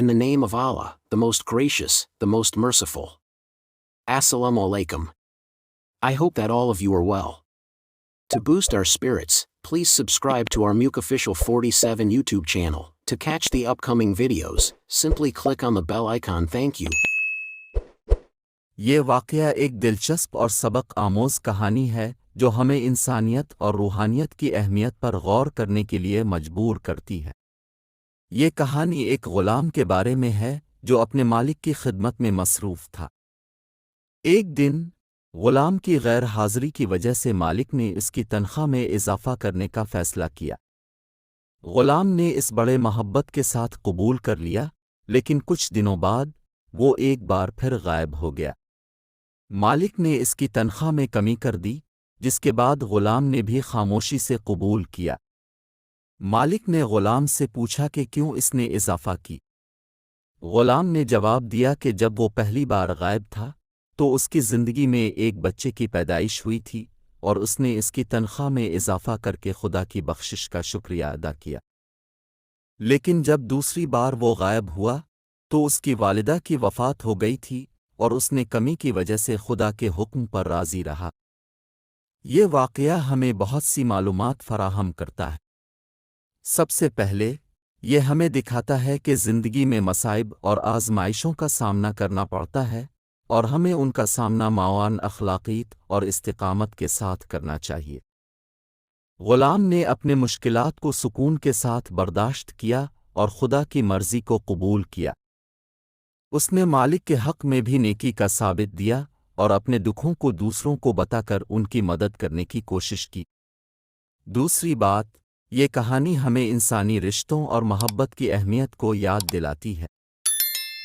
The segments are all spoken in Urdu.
In the name of Allah, the most gracious, the most merciful. Assalamu alaikum. I hope that all of you are well. To boost our spirits, please subscribe to our Muke Official 47 YouTube channel. To catch the upcoming videos, simply click on the bell icon. Thank you. یہ واقعہ ایک دلچسپ اور سبق آموز کہانی ہے جو ہمیں انسانیت اور روحانیت کی اہمیت پر غور کرنے کے لیے مجبور کرتی ہے۔ یہ کہانی ایک غلام کے بارے میں ہے جو اپنے مالک کی خدمت میں مصروف تھا۔ ایک دن غلام کی غیر حاضری کی وجہ سے مالک نے اس کی تنخواہ میں اضافہ کرنے کا فیصلہ کیا۔ غلام نے اس بڑے محبت کے ساتھ قبول کر لیا، لیکن کچھ دنوں بعد وہ ایک بار پھر غائب ہو گیا۔ مالک نے اس کی تنخواہ میں کمی کر دی، جس کے بعد غلام نے بھی خاموشی سے قبول کیا۔ مالک نے غلام سے پوچھا کہ کیوں اس نے اضافہ کی۔ غلام نے جواب دیا کہ جب وہ پہلی بار غائب تھا تو اس کی زندگی میں ایک بچے کی پیدائش ہوئی تھی اور اس نے اس کی تنخواہ میں اضافہ کر کے خدا کی بخشش کا شکریہ ادا کیا۔ لیکن جب دوسری بار وہ غائب ہوا تو اس کی والدہ کی وفات ہو گئی تھی اور اس نے کمی کی وجہ سے خدا کے حکم پر راضی رہا۔ یہ واقعہ ہمیں بہت سی معلومات فراہم کرتا ہے۔ سب سے پہلے یہ ہمیں دکھاتا ہے کہ زندگی میں مصائب اور آزمائشوں کا سامنا کرنا پڑتا ہے اور ہمیں ان کا سامنا معاون اخلاقیت اور استقامت کے ساتھ کرنا چاہیے۔ غلام نے اپنے مشکلات کو سکون کے ساتھ برداشت کیا اور خدا کی مرضی کو قبول کیا۔ اس نے مالک کے حق میں بھی نیکی کا ثابت دیا اور اپنے دکھوں کو دوسروں کو بتا کر ان کی مدد کرنے کی کوشش کی۔ دوسری بات، یہ کہانی ہمیں انسانی رشتوں اور محبت کی اہمیت کو یاد دلاتی ہے۔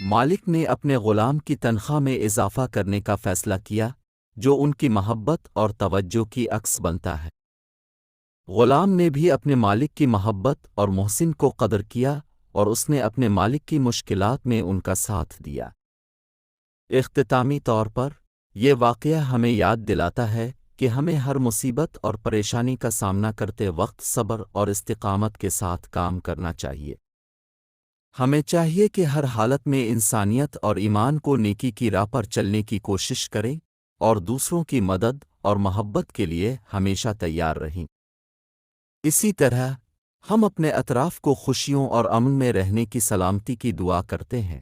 مالک نے اپنے غلام کی تنخواہ میں اضافہ کرنے کا فیصلہ کیا، جو ان کی محبت اور توجہ کی عکس بنتا ہے۔ غلام نے بھی اپنے مالک کی محبت اور محسن کو قدر کیا اور اس نے اپنے مالک کی مشکلات میں ان کا ساتھ دیا۔ اختتامی طور پر، یہ واقعہ ہمیں یاد دلاتا ہے کہ ہمیں ہر مصیبت اور پریشانی کا سامنا کرتے وقت صبر اور استقامت کے ساتھ کام کرنا چاہیے۔ ہمیں چاہیے کہ ہر حالت میں انسانیت اور ایمان کو نیکی کی راہ پر چلنے کی کوشش کریں اور دوسروں کی مدد اور محبت کے لیے ہمیشہ تیار رہیں۔ اسی طرح ہم اپنے اطراف کو خوشیوں اور امن میں رہنے کی سلامتی کی دعا کرتے ہیں۔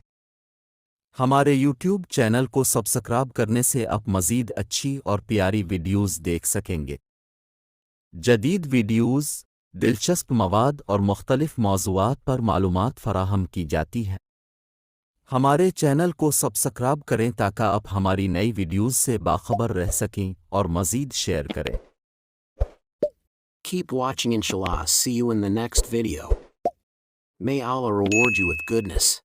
ہمارے یوٹیوب چینل کو سبسکرائب کرنے سے آپ مزید اچھی اور پیاری ویڈیوز دیکھ سکیں گے۔ جدید ویڈیوز، دلچسپ مواد اور مختلف موضوعات پر معلومات فراہم کی جاتی ہیں۔ ہمارے چینل کو سبسکرائب کریں تاکہ آپ ہماری نئی ویڈیوز سے باخبر رہ سکیں اور مزید شیئر کریں۔ Keep watching inshallah. See you in the next video. May Allah reward you with goodness.